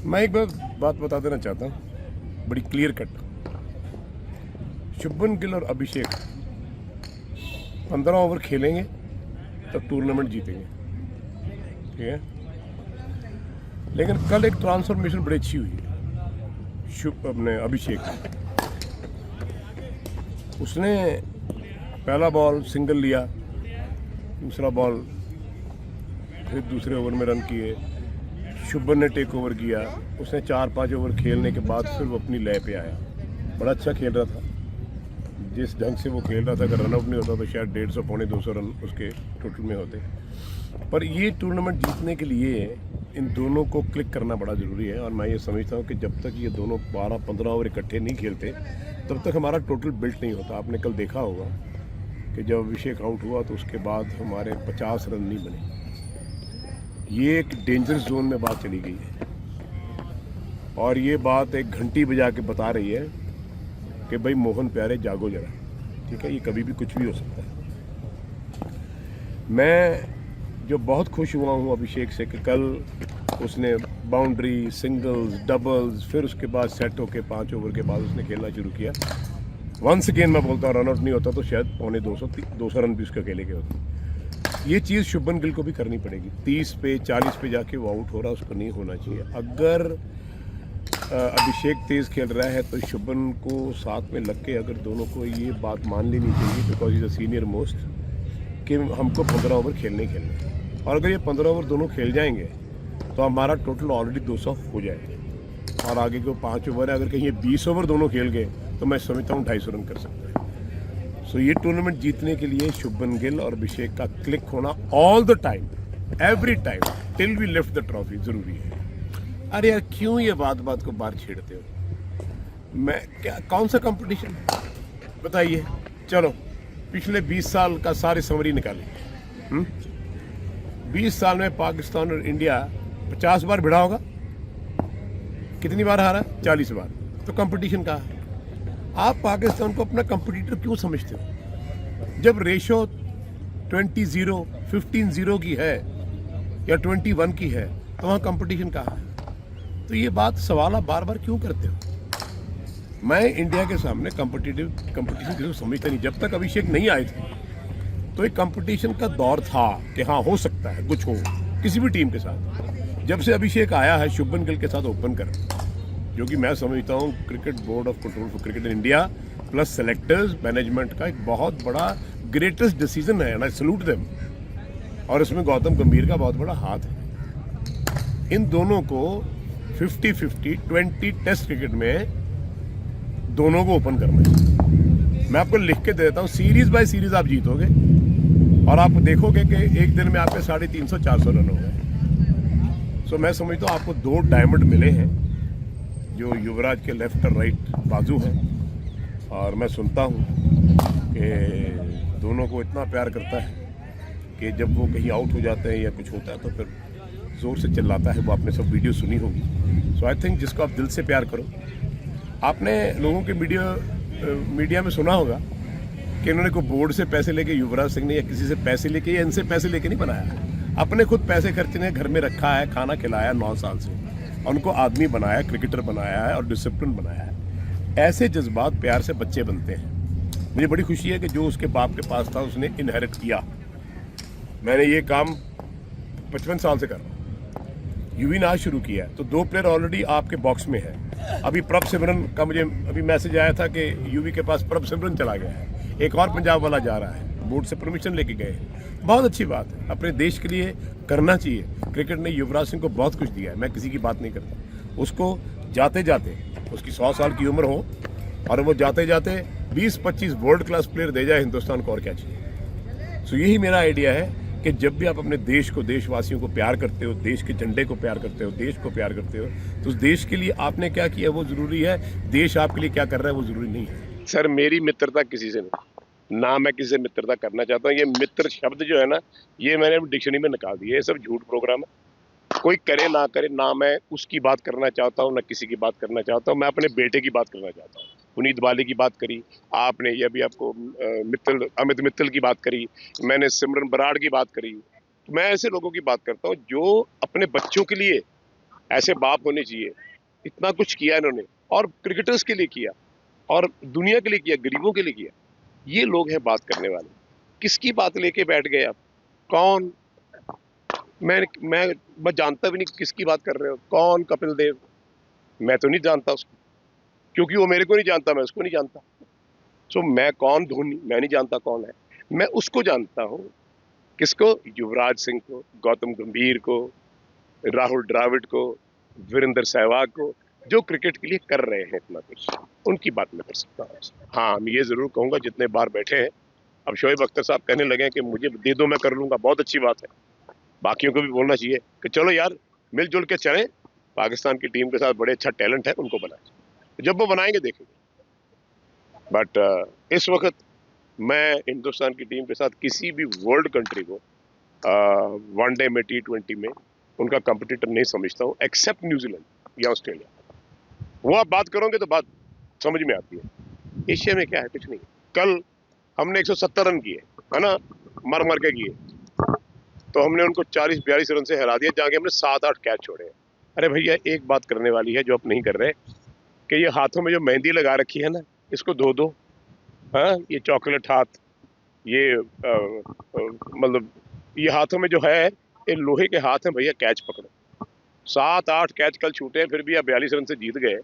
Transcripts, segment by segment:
मैं एक बात बता देना चाहता हूँ, बड़ी क्लियर कट। शुभमन गिल और अभिषेक 15 ओवर खेलेंगे तब टूर्नामेंट जीतेंगे, ठीक है। लेकिन कल एक ट्रांसफॉर्मेशन बड़ी अच्छी हुई है अपने अभिषेक की। उसने पहला बॉल सिंगल लिया, दूसरा बॉल फिर दूसरे ओवर में रन किए। शुभमन ने टेक ओवर किया, उसने 4-5 ओवर खेलने के बाद फिर वो अपनी लय पे आया। बड़ा अच्छा खेल रहा था, जिस ढंग से वो खेल रहा था। अगर रनआउट नहीं होता तो शायद 150 पौने 200 रन उसके टोटल में होते। पर ये टूर्नामेंट जीतने के लिए इन दोनों को क्लिक करना बड़ा ज़रूरी है। और मैं ये समझता हूँ कि जब तक ये दोनों 12-15 ओवर इकट्ठे नहीं खेलते तब तक हमारा टोटल बिल्ट नहीं होता। आपने कल देखा होगा कि जब अभिषेक आउट हुआ तो उसके बाद हमारे 50 रन नहीं बने। ये एक डेंजरस जोन में बात चली गई है और ये बात एक घंटी बजा के बता रही है कि भाई मोहन प्यारे जागो जरा, ठीक है। ये कभी भी कुछ भी हो सकता है। मैं जो बहुत खुश हुआ हूँ अभिषेक से कि कल उसने बाउंड्री, सिंगल्स, डबल्स, फिर उसके बाद सेट होके 5 ओवर के बाद उसने खेलना शुरू किया। वंस अगेन मैं बोलता हूँ, रनआउट नहीं होता तो शायद पौने 200 रन भी उसके अकेले के होते। ये चीज़ शुभमन गिल को भी करनी पड़ेगी। 30 पे 40 पे जाके वो आउट हो रहा है, उसको नहीं होना चाहिए। अगर अभिषेक तेज़ खेल रहा है तो शुभमन को साथ में लग के अगर दोनों को ये बात मान लेनी चाहिए, because is a senior most, कि हमको 15 ओवर खेलने और अगर ये 15 ओवर दोनों खेल जाएंगे तो हमारा टोटल ऑलरेडी 200 हो जाएगा। और आगे को 5 ओवर है, अगर कहीं ये 20 ओवर दोनों खेल गए तो मैं समझता हूँ 250 रन कर सकता है। सो ये टूर्नामेंट जीतने के लिए शुभमन गिल और अभिषेक का क्लिक होना all the time, every time, till we lift the trophy जरूरी है। अरे यार क्यों ये बात को बाहर छेड़ते हो? मैं क्या, कौन सा कंपटीशन बताइए? चलो पिछले 20 साल का सारी समरी निकालिए। 20 साल में पाकिस्तान और इंडिया 50 बार भिड़ा होगा। कितनी बार हारा? 40 बार। तो कंपटीशन कहाँ है? आप पाकिस्तान को अपना कंपटीटर क्यों समझते हो? जब रेशो 20-0, 15-0 की है या 21 की है तो वहाँ कंपटीशन कहाँ है? तो ये बात सवाल आप बार बार क्यों करते हो? मैं इंडिया के सामने कंपटीशन किसी को समझता नहीं। जब तक अभिषेक नहीं आए थे तो एक कंपटीशन का दौर था कि हाँ हो सकता है कुछ हो किसी भी टीम के साथ। जब से अभिषेक आया है शुभमन गिल के साथ ओपन कर, जो कि मैं समझता हूँ cricket board of control for cricket in India plus selectors management का एक बहुत बड़ा ग्रेटेस्ट डिसीजन है, एंड आई सैल्यूट देम। और इसमें गौतम गंभीर का बहुत बड़ा हाथ है। इन दोनों को 50-50 20 टेस्ट क्रिकेट में दोनों को ओपन करना है। मैं आपको लिख के दे देता हूँ, सीरीज बाय सीरीज आप जीतोगे और आप देखोगे कि एक दिन में आपके 350-400 रन हो गए। सो मैं समझता हूँ आपको 2 डायमंड मिले हैं जो युवराज के लेफ्ट और राइट बाजू हैं। और मैं सुनता हूँ कि दोनों को इतना प्यार करता है कि जब वो कहीं आउट हो जाते हैं या कुछ होता है तो फिर ज़ोर से चिल्लाता है। वो आपने सब वीडियो सुनी होगी। सो आई थिंक जिसको आप दिल से प्यार करो, आपने लोगों के मीडिया में सुना होगा कि इन्होंने को बोर्ड से पैसे लेके, युवराज सिंह ने या किसी से पैसे लेके या इनसे पैसे लेके नहीं बनाया। अपने खुद पैसे खर्चने, घर में रखा है, खाना खिलाया 9 साल से, उनको आदमी बनाया, क्रिकेटर बनाया है और डिसिप्लिन बनाया है। ऐसे जज्बात प्यार से बच्चे बनते हैं। मुझे बड़ी खुशी है कि जो उसके बाप के पास था उसने इनहेरिट किया। मैंने ये काम 55 साल से कर रहा हूँ। यूवी ने आज शुरू किया है तो 2 प्लेयर ऑलरेडी आपके बॉक्स में है। अभी प्रभ सिमरन का मुझे अभी मैसेज आया था कि यूवी के पास प्रभ सिमरन चला गया है, एक और पंजाब वाला जा रहा है, बोर्ड से परमिशन लेके गए। बहुत अच्छी बात है, अपने देश के लिए करना चाहिए। क्रिकेट ने युवराज सिंह को बहुत कुछ दिया है, मैं किसी की बात नहीं करता। उसको जाते जाते उसकी 100 साल की उम्र हो और वो जाते जाते 20-25 वर्ल्ड क्लास प्लेयर दे जाए हिंदुस्तान को, और क्या चाहिए। सो यही मेरा आइडिया है कि जब भी आप अपने देश को, देशवासियों को प्यार करते हो, देश के झंडे को प्यार करते हो, देश को प्यार करते हो, तो उस देश के लिए आपने क्या किया वो जरूरी है, देश आपके लिए क्या कर रहा है वो जरूरी नहीं है। सर मेरी मित्रता किसी से नहीं, ना मैं किसी से मित्रता करना चाहता हूँ। ये मित्र शब्द जो है ना, ये मैंने डिक्शनरी में निकाल दिया। ये सब झूठ प्रोग्राम है। कोई करे ना करे, ना मैं उसकी बात करना चाहता हूँ ना किसी की बात करना चाहता हूँ। मैं अपने बेटे की बात करना चाहता हूँ। पुनीत बाली की बात करी आपने, ये अभी आपको अमित मित्तल की बात करी, मैंने सिमरन बराड़ की बात करी। मैं ऐसे लोगों की बात करता हूँ जो अपने बच्चों के लिए ऐसे बाप होने चाहिए। इतना कुछ किया इन्होंने, और क्रिकेटर्स के लिए किया, और दुनिया के लिए किया, गरीबों के लिए किया। ये लोग हैं बात करने वाले। किसकी बात लेके बैठ गए आप? कौन? मैं मैं मैं जानता भी नहीं किसकी बात कर रहे हो। कौन कपिल देव? मैं तो नहीं जानता उसको, क्योंकि वो मेरे को नहीं जानता, मैं उसको नहीं जानता। सो मैं कौन? धोनी मैं नहीं जानता कौन है। मैं उसको जानता हूँ। किसको? युवराज सिंह को, गौतम गंभीर को, राहुल द्रविड़ को, वीरेंद्र सहवाग को, जो क्रिकेट के लिए कर रहे हैं इतना कुछ। उनकी बात मैं कर सकता हूँ। हाँ, मैं ये जरूर कहूंगा, जितने बार बैठे हैं, अब शोएब अख्तर साहब कहने लगे हैं कि मुझे दे दो, मैं कर लूंगा। बहुत अच्छी बात है। बाकियों को भी बोलना चाहिए कि चलो यार, मिलजुल के चलें। पाकिस्तान की टीम के साथ बड़े अच्छा टैलेंट है, उनको बनाए। जब वो बनाएंगे देखेंगे। बट इस वक्त मैं हिंदुस्तान की टीम के साथ किसी भी वर्ल्ड कंट्री को वनडे में, T20 में उनका कंपटीटर नहीं समझता हूँ, एक्सेप्ट न्यूजीलैंड या ऑस्ट्रेलिया। वो आप बात करोगे तो बात समझ में आती है। एशिया में क्या है? कुछ नहीं। कल हमने 170 रन किए, है ना, मर मर के किए। तो हमने उनको 40-42 रन से हरा दिया, जहाँ हमने 7-8 कैच छोड़े हैं। अरे भैया, एक बात करने वाली है जो आप नहीं कर रहे, कि ये हाथों में जो मेहंदी लगा रखी है ना, इसको धो दो। हाँ, ये चॉकलेट हाथ, ये मतलब ये हाथों में जो है, ये लोहे के हाथ हैं भैया। कैच पकड़ो। 7-8 कैच कल छूटे हैं, फिर भी आप 42 रन से जीत गए।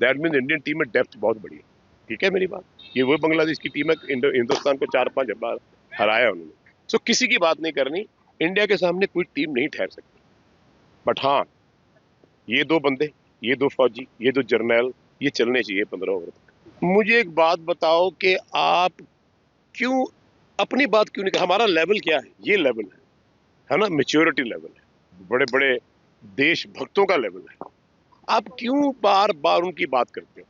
दैट मीन इंडियन टीम में डेप्थ बहुत बड़ी है। ठीक है मेरी बात? ये वो बांग्लादेश की टीम है, हिंदुस्तान को 4-5 बार हराया उन्होंने। सो किसी की बात नहीं करनी। इंडिया के सामने कोई टीम नहीं ठहर सकती। बट हाँ, ये दो बंदे, ये दो फौजी, ये दो जर्नैल, ये चलने चाहिए 15 ओवर तक। मुझे एक बात बताओ कि आप क्यों अपनी बात क्यों नहीं? हमारा लेवल क्या है? ये लेवल है ना, मेच्योरिटी लेवल है, बड़े बड़े देशभक्तों का लेवल है। आप क्यों बार बार उनकी बात करते हो?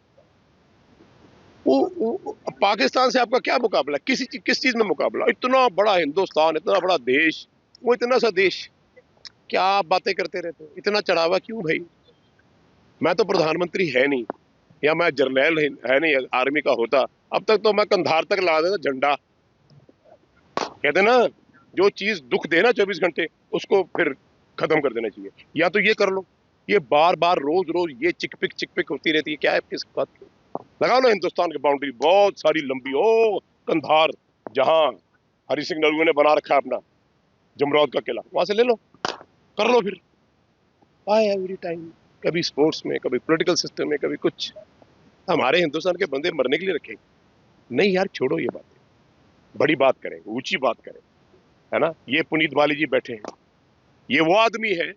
पाकिस्तान से आपका क्या मुकाबला? किस चीज में मुकाबला? इतना बड़ा हिंदुस्तान, इतना बड़ा देश, वो इतना सा देश, क्या आप बातें करते रहते हो? इतना चढ़ावा क्यों भाई? मैं तो प्रधानमंत्री है नहीं, या मैं जर्नैल है नहीं आर्मी का होता, अब तक तो मैं कंधार तक ला देता झंडा। कहते ना, जो चीज दुख देना 24 घंटे, उसको फिर खत्म कर देना चाहिए। या तो ये कर लो। ये बार बार रोज रोज ये चिकपिक होती रहती है, क्या है किस बात की? लगाओ ना हिंदुस्तान की बाउंड्री बहुत सारी लंबी, ओ कंधार, जहां हरि सिंह नलवे ने बना रखा है अपना जमरौद का किला, वहां से ले लो, कर लो फिर। Why every time? कभी स्पोर्ट्स में, कभी पॉलिटिकल सिस्टम में, कभी कुछ। हमारे हिंदुस्तान के बंदे मरने के लिए रखे? नहीं यार, छोड़ो ये बात। बड़ी बात करें, ऊंची बात करें, है ना। ये पुनीत बाली जी बैठे हैं, ये वो आदमी है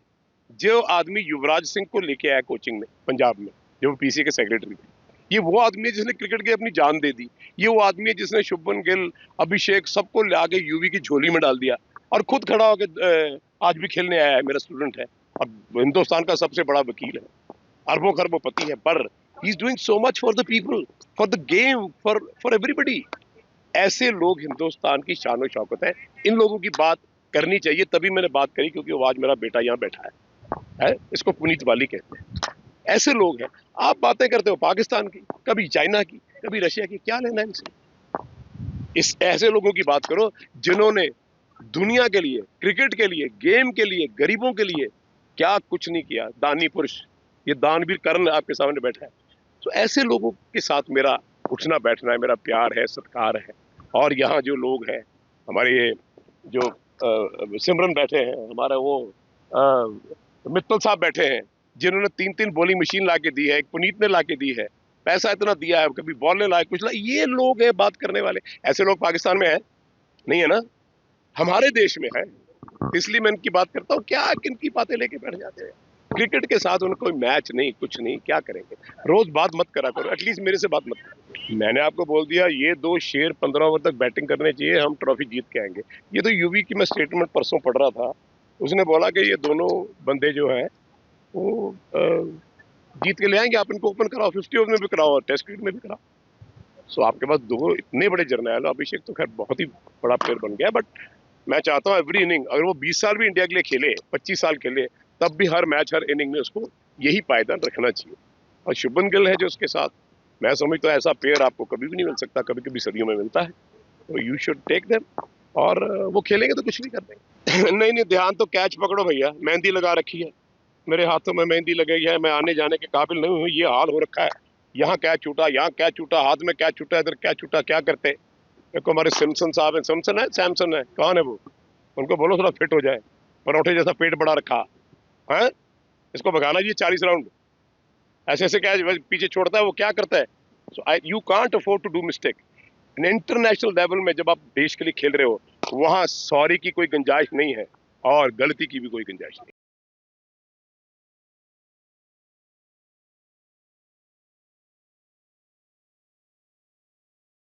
जो आदमी युवराज सिंह को लेके आया कोचिंग में पंजाब में, जो पीसी के सेक्रेटरी थे। ये वो आदमी है जिसने क्रिकेट की अपनी जान दे दी। ये वो आदमी है जिसने शुभमन गिल, अभिषेक, सबको लाके यूवी की झोली में डाल दिया, और खुद खड़ा होकर आज भी खेलने आया है, मेरा स्टूडेंट है, अब हिंदुस्तान का सबसे बड़ा वकील है, अरबों खरबों है। पर he is doing so much for the people, for the game, for everybody. ऐसे लोग हिंदुस्तान की शान और शौकत है। इन लोगों की बात करनी चाहिए। तभी मैंने बात करी, क्योंकि वो आज मेरा बेटा यहाँ बैठा है, इसको पुनीत वाली कहते हैं। ऐसे लोग हैं। आप बातें करते हो पाकिस्तान की, कभी चाइना की, कभी रशिया की, क्या लेना है इनसे? इस ऐसे लोगों की बात करो जिन्होंने दुनिया के लिए, क्रिकेट के लिए, गेम के लिए, गरीबों के लिए क्या कुछ नहीं किया। दानी पुरुष, ये दानवीर कर्ण आपके सामने बैठा है। तो ऐसे लोगों के साथ मेरा उठना बैठना है, मेरा प्यार है, सत्कार है। और यहाँ जो लोग हैं, हमारे ये जो सिमरन बैठे हैं, हमारा वो मित्तल साहब बैठे हैं, जिन्होंने 3-3 बॉलिंग मशीन ला के दी है, एक पुनीत ने ला के दी है, पैसा इतना दिया है, कभी बॉल ने लाया, कुछ ला। ये लोग हैं बात करने वाले। ऐसे लोग पाकिस्तान में है नहीं, है ना, हमारे देश में है। इसलिए मैं इनकी बात करता हूँ। क्या किनकी बातें लेके बैठ जाते हैं? क्रिकेट के साथ उनको कोई मैच नहीं, कुछ नहीं, क्या करेंगे? रोज बात मत करा करो, एटलीस्ट मेरे से बात मत करो। मैंने आपको बोल दिया, ये दो शेर 15 ओवर तक बैटिंग करने चाहिए, हम ट्रॉफी जीत के आएंगे। ये तो यूवी की मैं स्टेटमेंट परसों पढ़ रहा था, उसने बोला कि ये दोनों बंदे जो है वो जीत के ले आएंगे। आप इनको ओपन कराओ, 50 ओवर में भी कराओ और टेस्ट क्रिकेट में भी कराओ। सो आपके पास दो इतने बड़े जर्नैल। अभिषेक तो खैर बहुत ही बड़ा प्लेयर बन गया, बट मैं चाहता हूँ एवरी इनिंग, अगर वो 20 साल भी इंडिया के लिए खेले, 25 साल खेले, तब भी हर मैच, हर इनिंग में उसको यही पायदान रखना चाहिए। और शुभमन गिल है जो उसके साथ, मैं समझता हूँ ऐसा प्लेयर आपको कभी भी नहीं मिल सकता, कभी कभी सदियों में मिलता है। तो यू शुड टेक देम, और वो खेलेंगे तो कुछ भी कर देंगे। नहीं नहीं, ध्यान तो कैच पकड़ो भैया, मेहंदी लगा रखी है। मेरे हाथों में मेहंदी लगेगी है, मैं आने जाने के काबिल नहीं हूँ, ये हाल हो रखा है। यहाँ क्या छूटा, यहाँ क्या छूटा, हाथ में क्या छूटा, इधर क्या छूटा, क्या करते। देखो हमारे सिमसन साहब है, सिमसन है, सैमसन है, कौन है वो, उनको बोलो थोड़ा फिट हो जाए, परोठे जैसा पेट बड़ा रखा है, इसको भगाना जी 40 राउंड, ऐसे ऐसे क्या पीछे छोड़ता है, वो क्या करता है। So I you can't afford to do mistake. International level में जब आप देश के लिए खेल रहे हो, वहां सॉरी की कोई गुंजाइश नहीं है और गलती की भी कोई गुंजाइश नहीं।